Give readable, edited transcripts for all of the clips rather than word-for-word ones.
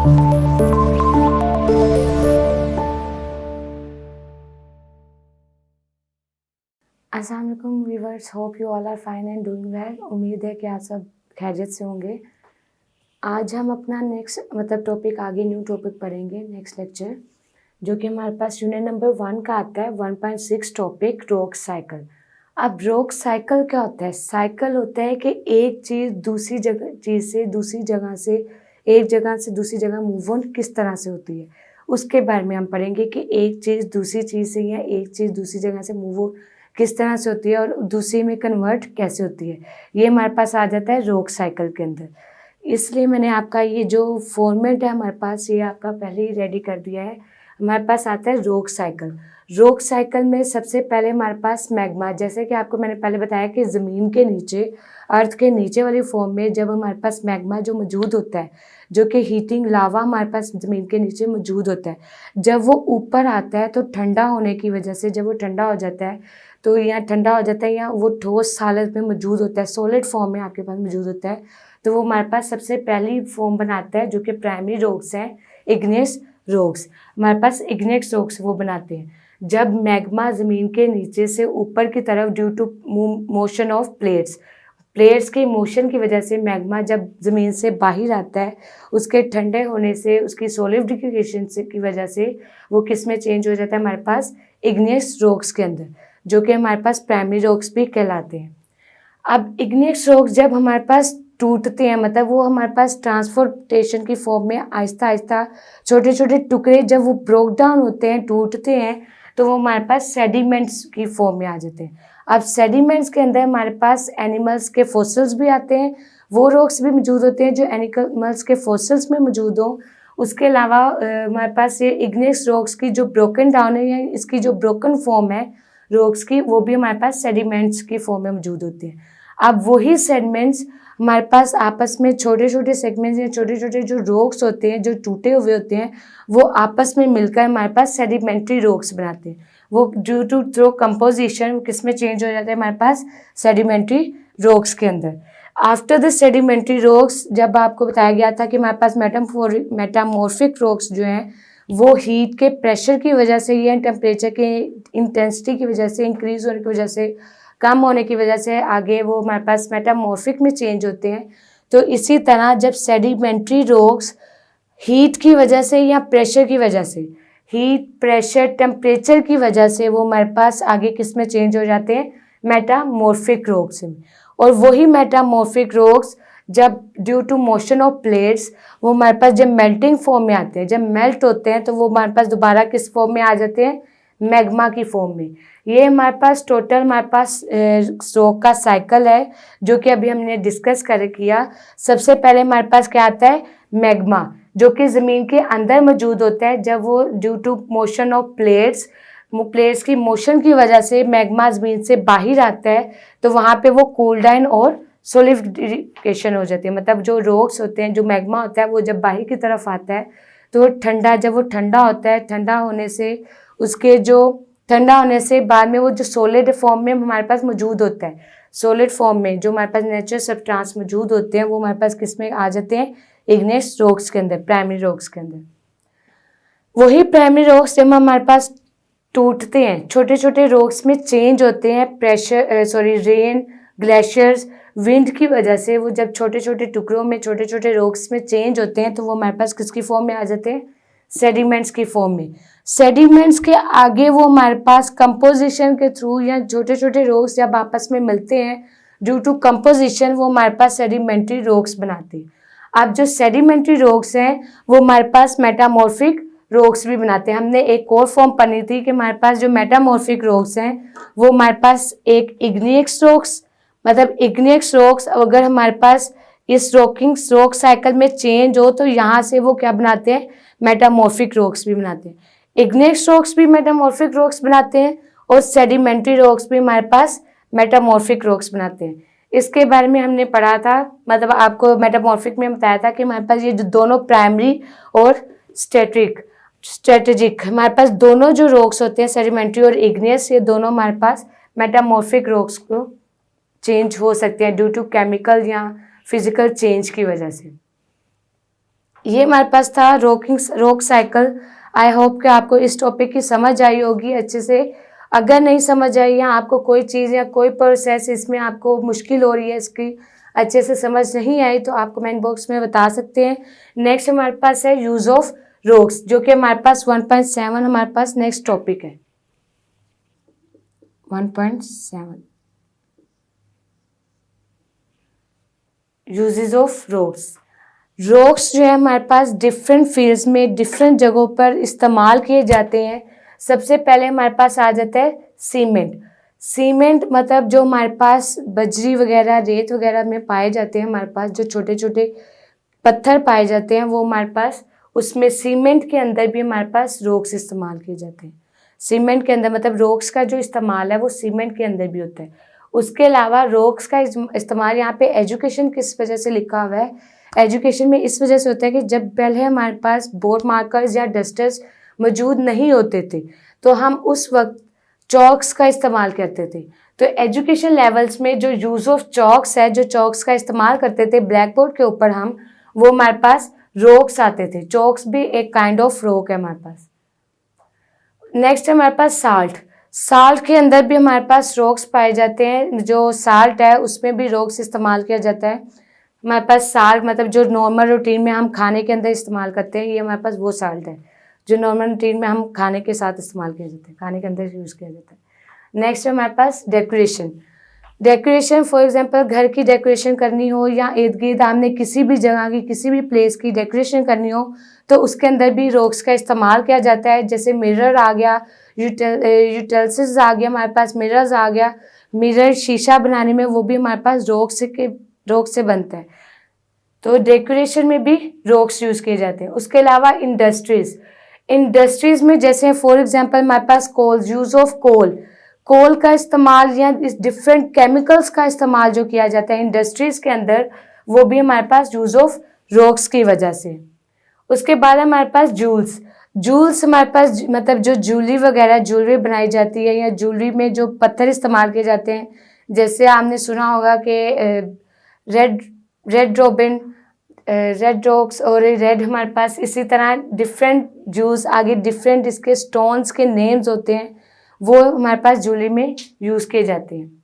अस्सलाम वालेकुम viewers, hope you all are fine and doing well. उम्मीद है कि आप सब खैरियत से होंगे। आज हम अपना नेक्स्ट टॉपिक आगे न्यू टॉपिक पढ़ेंगे, नेक्स्ट लेक्चर, जो कि हमारे पास यूनिट नंबर 1 का आता है, 1.6 टॉपिक रोक साइकिल। अब रोक साइकिल क्या होता है? साइकिल होता है कि एक चीज़ दूसरी जगह से एक जगह से दूसरी जगह मूव ऑन किस तरह से होती है, उसके बारे में हम पढ़ेंगे कि एक चीज़ दूसरी चीज़ से या एक चीज़ दूसरी जगह से मूव ऑन किस तरह से होती है और दूसरी में कन्वर्ट कैसे होती है। ये हमारे पास आ जाता है रोक साइकिल के अंदर। इसलिए मैंने आपका ये जो फॉर्मेट है हमारे पास, ये आपका पहले ही रेडी कर दिया है। हमारे पास आता है रोक साइकिल। रोक साइकिल में सबसे पहले हमारे पास मैग्मा, जैसे कि आपको मैंने पहले बताया कि ज़मीन के नीचे, अर्थ के नीचे वाली फॉर्म में जब हमारे पास मैग्मा जो मौजूद होता है, जो कि हीटिंग लावा हमारे पास ज़मीन के नीचे मौजूद होता है, जब वो ऊपर आता है तो ठंडा होने की वजह से, जब वो ठंडा हो जाता है तो या ठंडा हो जाता है या वो ठोस हालत में मौजूद होता है, सॉलिड फॉर्म में आपके पास मौजूद होता है, तो वो हमारे पास सबसे पहली फॉर्म बनाता है, जो कि प्राइमरी रॉक्स हैं, इग्नियस रॉक्स। हमारे पास इग्नियस रॉक्स वो बनाते हैं जब मैग्मा ज़मीन के नीचे से ऊपर की तरफ, due to motion of plates के मोशन की वजह से मैग्मा जब ज़मीन से बाहर आता है, उसके ठंडे होने से, उसकी सॉलिडिफिकेशन से की वजह से वो किस में चेंज हो जाता है? हमारे पास इग्नियस रॉक्स के अंदर, जो कि हमारे पास प्राइमरी रॉक्स भी कहलाते हैं। अब इग्नियस रॉक्स जब हमारे पास टूटते हैं, मतलब वो हमारे पास ट्रांसपोर्टेशन की फॉर्म में आहिस्ता आहिस्ता छोटे छोटे टुकड़े जब वो ब्रोक डाउन होते हैं, टूटते हैं, तो वो हमारे पास सेडिमेंट्स की फॉर्म में आ जाते हैं। अब सेडिमेंट्स के अंदर हमारे पास एनिमल्स के फॉसिल्स भी आते हैं, वो रॉक्स भी मौजूद होते हैं जो एनिमल्स के फॉसिल्स में मौजूद हों। उसके अलावा हमारे पास ये इग्नियस रॉक्स की जो ब्रोकन डाउन है, या इसकी जो ब्रोकन फॉर्म है रॉक्स की, वो भी हमारे पास सेडिमेंट्स की फॉर्म में मौजूद होती हैं। अब वही सेडिमेंट्स हमारे पास आपस में छोटे छोटे सेगमेंट्स या छोटे छोटे जो रॉक्स होते हैं, जो टूटे हुए होते हैं, वो आपस में मिलकर हमारे पास सेडिमेंट्री रॉक्स बनाते हैं। वो ड्यू टू थ्रो कंपोजिशन किस में चेंज हो जाता है? हमारे पास सेडिमेंट्री रॉक्स के अंदर। आफ्टर द सेडिमेंट्री रॉक्स, जब आपको बताया गया था कि हमारे पास मेटामॉर्फिक रॉक्स जो हैं, वो हीट के प्रेशर की वजह से या टेम्परेचर के इंटेंसिटी की वजह से, इंक्रीज होने की वजह से, कम होने की वजह से आगे वो हमारे पास मेटामॉर्फिक में चेंज होते हैं। तो इसी तरह जब सेडिमेंट्री रॉक्स हीट की वजह से या प्रेशर की वजह से, हीट, प्रेशर, टेम्परेचर की वजह से, वो हमारे पास आगे किस में चेंज हो जाते हैं? मेटामॉर्फिक रॉक्स में। और वही मेटामॉर्फिक रॉक्स जब due to motion of plates, वो हमारे पास जब मेल्टिंग फॉर्म में आते हैं, जब मेल्ट होते हैं, तो वो हमारे पास दोबारा किस फॉर्म में आ जाते हैं? मैग्मा की फॉर्म में। ये हमारे पास टोटल हमारे पास रॉक का साइकिल है, जो कि अभी हमने डिस्कस किया। सबसे पहले हमारे पास क्या आता है? मैग्मा, जो कि ज़मीन के अंदर मौजूद होता है। जब वो due to motion of plates की मोशन की वजह से मैग्मा ज़मीन से बाहर आता है, तो वहाँ पे वो कूल डाउन और सोलिडिफिकेशन हो जाती है। मतलब जो रॉक्स होते हैं, जो मैग्मा होता है, वो जब बाहर की तरफ आता है तो वो जब वो ठंडा होता है, ठंडा होने से बाद में वो जो सॉलिड फॉर्म में हमारे पास मौजूद होता है, सॉलिड फॉर्म में जो हमारे पास नेचुरल सब्सटेंस मौजूद होते हैं, वो हमारे पास किस में आ जाते हैं? इग्नियस रॉक्स के अंदर, प्राइमरी रॉक्स के अंदर। वही प्राइमरी रॉक्स जब हमारे पास टूटते हैं, छोटे छोटे रॉक्स में चेंज होते हैं, रेन, ग्लेशियर्स, विंड की वजह से वो जब छोटे छोटे टुकड़ों में, छोटे छोटे रॉक्स में चेंज होते हैं, तो वो हमारे पास किसकी फॉर्म में आ जाते हैं? सेडिमेंट्स की फॉर्म में। सेडिमेंट्स के आगे वो हमारे पास कंपोजिशन के थ्रू, या छोटे छोटे रॉक्स जब आपस में मिलते हैं ड्यू टू कंपोजिशन, वो हमारे पास सेडिमेंट्री रॉक्स बनाते हैं। अब जो सेडिमेंट्री रॉक्स हैं, वो हमारे पास मेटामॉर्फिक रॉक्स भी बनाते हैं। हमने एक और फॉर्म पढ़ी थी कि हमारे पास जो मेटामॉर्फिक रॉक्स हैं, वो हमारे पास एक इग्नियस रॉक्स, मतलब इग्नियस रॉक्स अगर हमारे पास इस रॉक साइकिल में चेंज हो, तो यहाँ से वो क्या बनाते हैं? मेटामॉर्फिक रॉक्स भी बनाते हैं। इग्नियस रॉक्स भी मेटामॉर्फिक रॉक्स बनाते हैं, और सेडिमेंट्री रॉक्स भी हमारे पास मेटामॉर्फिक रॉक्स बनाते हैं। इसके बारे में हमने पढ़ा था, मतलब आपको मेटामॉर्फिक में बताया था कि हमारे पास ये जो दोनों प्राइमरी और स्ट्रेटेजिक हमारे पास दोनों जो रॉक्स होते हैं, सेडिमेंट्री और इग्नियस, ये दोनों हमारे पास मेटामॉर्फिक रॉक्स को चेंज हो सकते हैं ड्यू टू केमिकल या फिजिकल चेंज की वजह से। ये हमारे पास था रोक साइकिल। आई होप कि आपको इस टॉपिक की समझ आई होगी अच्छे से। अगर नहीं समझ आई या आपको कोई चीज़ या कोई प्रोसेस इसमें आपको मुश्किल हो रही है, इसकी अच्छे से समझ नहीं आई, तो आप कमेंट बॉक्स में बता सकते हैं। नेक्स्ट हमारे पास है यूज़ ऑफ रोक्स, जो कि हमारे पास 1.7 हमारे पास नेक्स्ट टॉपिक है 1.7 यूजेस ऑफ रोक्स। रोक्स जो है हमारे पास डिफरेंट फील्ड्स में डिफरेंट जगहों पर इस्तेमाल किए जाते हैं। सबसे पहले हमारे पास आ जाता है सीमेंट। सीमेंट मतलब जो हमारे पास बजरी वगैरह रेत वगैरह में पाए जाते हैं, हमारे पास जो छोटे छोटे पत्थर पाए जाते हैं वो हमारे पास, उसमें सीमेंट के अंदर भी हमारे पास रोक्स इस्तेमाल किए जाते हैं। सीमेंट के अंदर मतलब रोक्स का जो इस्तेमाल है वो सीमेंट के अंदर भी होता है। उसके अलावा रोक्स का इस्तेमाल यहाँ पे एजुकेशन किस वजह से लिखा हुआ है, एजुकेशन में इस वजह से होता है कि जब पहले हमारे पास बोर्ड मार्कर्स या डस्टर्स मौजूद नहीं होते थे तो हम उस वक्त चॉक्स का इस्तेमाल करते थे। तो एजुकेशन लेवल्स में जो यूज़ ऑफ चॉक्स है, जो चॉक्स का इस्तेमाल करते थे ब्लैक बोर्ड के ऊपर हम, वो हमारे पास रोक्स आते थे। चॉक्स भी एक काइंड ऑफ रोक है हमारे पास। नेक्स्ट है हमारे पास साल्ट। साल्ट के अंदर भी हमारे पास रोक्स पाए जाते हैं। जो साल्ट है उसमें भी रोक्स इस्तेमाल किया जाता है। हमारे पास साल्ट मतलब जो नॉर्मल रूटीन में हम खाने के अंदर इस्तेमाल करते हैं, ये हमारे पास वो साल्ट है जो नॉर्मल रूटीन में हम खाने के साथ इस्तेमाल किया जाता है, खाने के अंदर यूज़ किया जाता है। नेक्स्ट है हमारे पास डेकोरेशन। डेकोरेशन फॉर एग्जांपल घर की डेकोरेशन करनी हो या इर्द गिर्द हमने किसी भी जगह की किसी भी प्लेस की डेकोरेशन करनी हो तो उसके अंदर भी रोक्स का इस्तेमाल किया जाता है। जैसे मिरर आ गया, यूटेंसिल्स आ गया, हमारे पास मिरर्स आ गया। मिरर शीशा बनाने में वो भी हमारे पास रोक से बनता है। तो डेकोरेशन में भी रोक्स यूज़ किए जाते हैं। उसके अलावा इंडस्ट्रीज में जैसे फॉर एग्जांपल हमारे पास यूज़ ऑफ कोल का इस्तेमाल या इस डिफरेंट केमिकल्स का इस्तेमाल जो किया जाता है इंडस्ट्रीज के अंदर, वो भी हमारे पास यूज़ ऑफ रोक्स की वजह से। उसके बाद हमारे पास जूल्स हमारे पास मतलब जो ज्वेलरी बनाई जाती है या ज्वेलरी में जो पत्थर इस्तेमाल किए जाते हैं, जैसे आपने सुना होगा कि रेड रॉक्स और रेड हमारे पास, इसी तरह डिफरेंट जूल्स आगे डिफरेंट इसके स्टोन्स के नेम्स होते हैं, वो हमारे पास ज्वेलरी में यूज़ किए जाते हैं।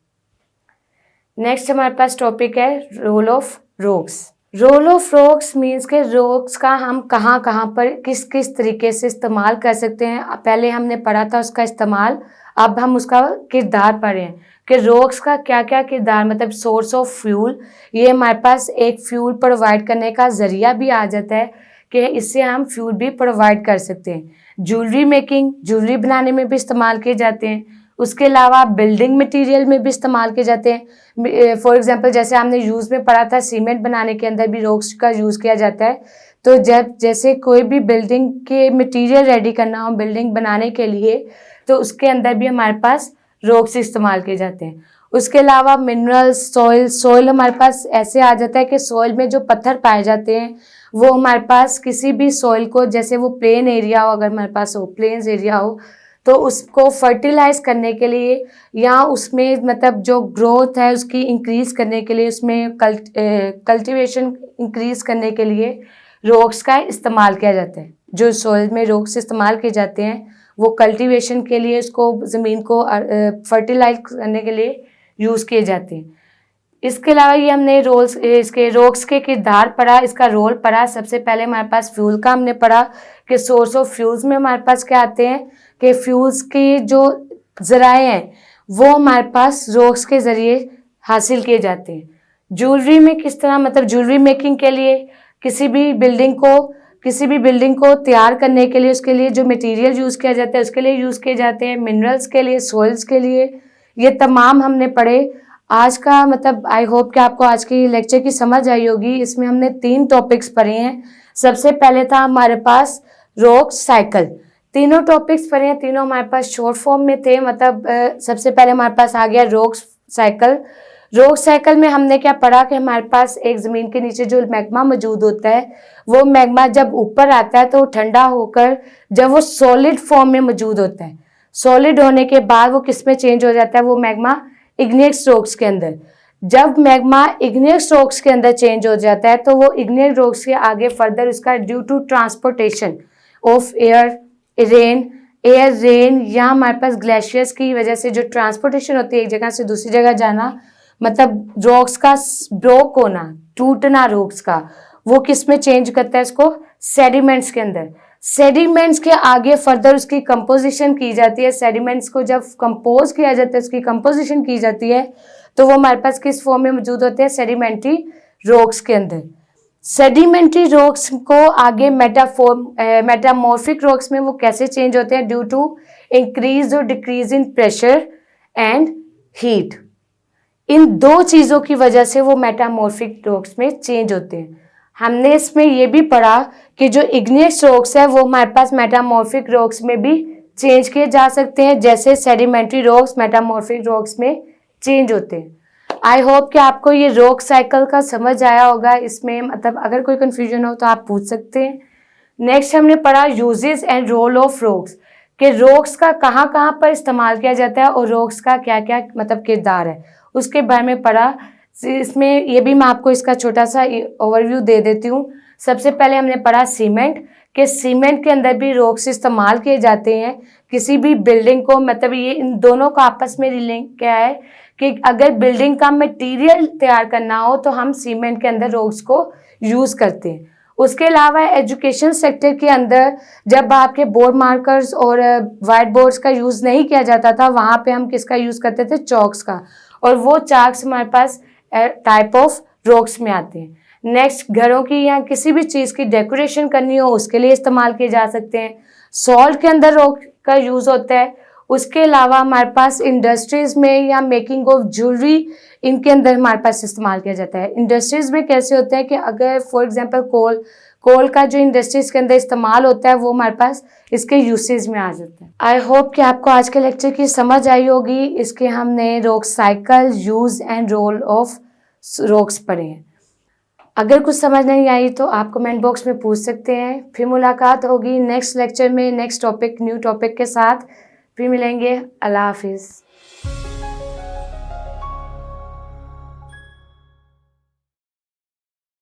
नेक्स्ट हमारे पास टॉपिक है रोल ऑफ रोक्स मीन्स के रोक्स का हम कहाँ पर किस तरीके से इस्तेमाल कर सकते हैं। पहले हमने पढ़ा था उसका इस्तेमाल, अब हम उसका किरदार पढ़ रहे हैं कि रोक्स का क्या क्या किरदार, मतलब सोर्स ऑफ फ्यूल, ये हमारे पास एक फ्यूल प्रोवाइड करने का ज़रिया भी आ जाता है कि इससे हम फ्यूल भी प्रोवाइड कर सकते हैं। ज्वेलरी बनाने में भी इस्तेमाल किए जाते हैं। उसके अलावा बिल्डिंग मटेरियल में भी इस्तेमाल किए जाते हैं। फॉर एग्जांपल जैसे हमने यूज़ में पढ़ा था सीमेंट बनाने के अंदर भी रोक्स का यूज़ किया जाता है। तो जब जैसे कोई भी बिल्डिंग के मटेरियल रेडी करना हो बिल्डिंग बनाने के लिए, तो उसके अंदर भी हमारे पास रोक्स इस्तेमाल किए जाते हैं। उसके अलावा मिनरल्स, सॉइल हमारे पास ऐसे आ जाता है कि सॉइल में जो पत्थर पाए जाते हैं वो हमारे पास किसी भी सॉइल को, जैसे वो प्लेन एरिया हो, अगर हमारे पास प्लेन्स एरिया हो तो उसको फर्टिलाइज करने के लिए या उसमें मतलब जो ग्रोथ है उसकी इंक्रीज करने के लिए, उसमें कल्टीवेशन इंक्रीज करने के लिए रोक्स का इस्तेमाल किया जाता है। जो सॉइल में रोक्स इस्तेमाल किए जाते हैं वो कल्टीवेशन के लिए, उसको ज़मीन को फर्टिलाइज करने के लिए यूज़ किए जाते हैं। इसके अलावा ये हमने रोक्स के किरदार पढ़ा, इसका रोल पढ़ा। सबसे पहले हमारे पास फ्यूल का हमने पढ़ा कि सोर्स ऑफ फ्यूल्स में हमारे पास क्या आते हैं कि फ्यूल्स की जो ज़राए हैं वो हमारे पास रोक्स के ज़रिए हासिल किए जाते हैं। ज्वेलरी में किस तरह, मतलब ज्वेलरी मेकिंग के लिए किसी भी बिल्डिंग को तैयार करने के लिए उसके लिए जो मटेरियल यूज़ किया जाता है उसके लिए यूज़ किए जाते हैं। मिनरल्स के लिए, सॉइल्स के लिए, ये तमाम हमने पढ़े। आज का मतलब आई होप कि आपको आज की लेक्चर की समझ आई होगी। इसमें हमने 3 टॉपिक्स पढ़े हैं। सबसे पहले था हमारे पास रोक साइकिल। तीनों टॉपिक्स पढ़े हैं, तीनों हमारे पास शॉर्ट फॉर्म में थे। मतलब सबसे पहले हमारे पास आ गया रोक साइकिल में हमने क्या पढ़ा कि हमारे पास एक ज़मीन के नीचे जो मैग्मा मौजूद होता है, वो मैग्मा जब ऊपर आता है तो ठंडा होकर जब वो सॉलिड फॉर्म में मौजूद होता है, सॉलिड होने के बाद वो किस में चेंज हो जाता है, वो मैग्मा इग्नियस रॉक्स के अंदर। जब मैग्मा इग्नियस रॉक्स के अंदर चेंज हो जाता है तो वो इग्नियस रॉक्स के आगे फर्दर उसका due to transportation of air rain या हमारे पास ग्लेशियर्स की वजह से जो ट्रांसपोर्टेशन होती है एक जगह से दूसरी जगह जाना, मतलब रॉक्स का ब्रोक होना, टूटना रॉक्स का, वो किस में चेंज करता है इसको, सेडिमेंट्स के अंदर। सेडिमेंट्स के आगे फर्दर उसकी कंपोजिशन की जाती है। सेडिमेंट्स को जब कंपोज किया जाता है, उसकी कंपोजिशन की जाती है, तो वो हमारे पास किस फॉर्म में मौजूद होते हैं, सेडिमेंट्री रॉक्स के अंदर। सेडिमेंट्री रॉक्स को आगे मेटामॉर्फिक रॉक्स में वो कैसे चेंज होते हैं, ड्यू टू इंक्रीज और डिक्रीज इन प्रेशर एंड हीट। इन दो चीज़ों की वजह से वो मेटामॉर्फिक रॉक्स में चेंज होते हैं। हमने इसमें ये भी पढ़ा कि जो इग्नियस रॉक्स है वो हमारे पास मेटामॉर्फिक रॉक्स में भी चेंज किए जा सकते हैं, जैसे सेडिमेंट्री रॉक्स मेटामॉर्फिक रॉक्स में चेंज होते हैं। आई होप कि आपको ये रॉक साइकिल का समझ आया होगा। इसमें मतलब अगर कोई कन्फ्यूजन हो तो आप पूछ सकते हैं। नेक्स्ट हमने पढ़ा uses and role of rocks, कि रॉक्स का कहाँ कहाँ पर इस्तेमाल किया जाता है और रॉक्स का क्या क्या मतलब किरदार है, उसके बारे में पढ़ा। इसमें ये भी मैं आपको इसका छोटा सा ओवरव्यू दे देती हूँ। सबसे पहले हमने पढ़ा सीमेंट, कि सीमेंट के अंदर भी रॉक्स इस्तेमाल किए जाते हैं किसी भी बिल्डिंग को, मतलब ये इन दोनों का आपस में लिंक क्या है कि अगर बिल्डिंग का मटेरियल तैयार करना हो तो हम सीमेंट के अंदर रॉक्स को यूज़ करते हैं। उसके अलावा एजुकेशन सेक्टर के अंदर जब आपके बोर्ड मार्कर्स और वाइट बोर्ड्स का यूज़ नहीं किया जाता था, वहाँ पे हम किसका यूज़ करते थे, चॉक्स का, और वो चार्ट्स हमारे पास टाइप ऑफ रॉक्स में आते हैं। नेक्स्ट, घरों की या किसी भी चीज़ की डेकोरेशन करनी हो उसके लिए इस्तेमाल किए जा सकते हैं। सॉल्ट के अंदर रॉक का यूज़ होता है। उसके अलावा हमारे पास इंडस्ट्रीज़ में या मेकिंग ऑफ ज्वेलरी, इनके अंदर हमारे पास इस्तेमाल किया जाता है। इंडस्ट्रीज़ में कैसे होता है कि अगर फॉर एग्जांपल कोल का जो इंडस्ट्रीज़ के अंदर इस्तेमाल होता है वो हमारे पास इसके यूसेज में आ जाता है। आई होप कि आपको आज के लेक्चर की समझ आई होगी। इसके हमने rock cycle, use and role of rocks पढ़े हैं। अगर कुछ समझ नहीं आई तो आप कमेंट बॉक्स में पूछ सकते हैं। फिर मुलाकात होगी नेक्स्ट लेक्चर में नेक्स्ट टॉपिक, न्यू टॉपिक के साथ। फिर मिलेंगे। अल्लाह हाफिज़।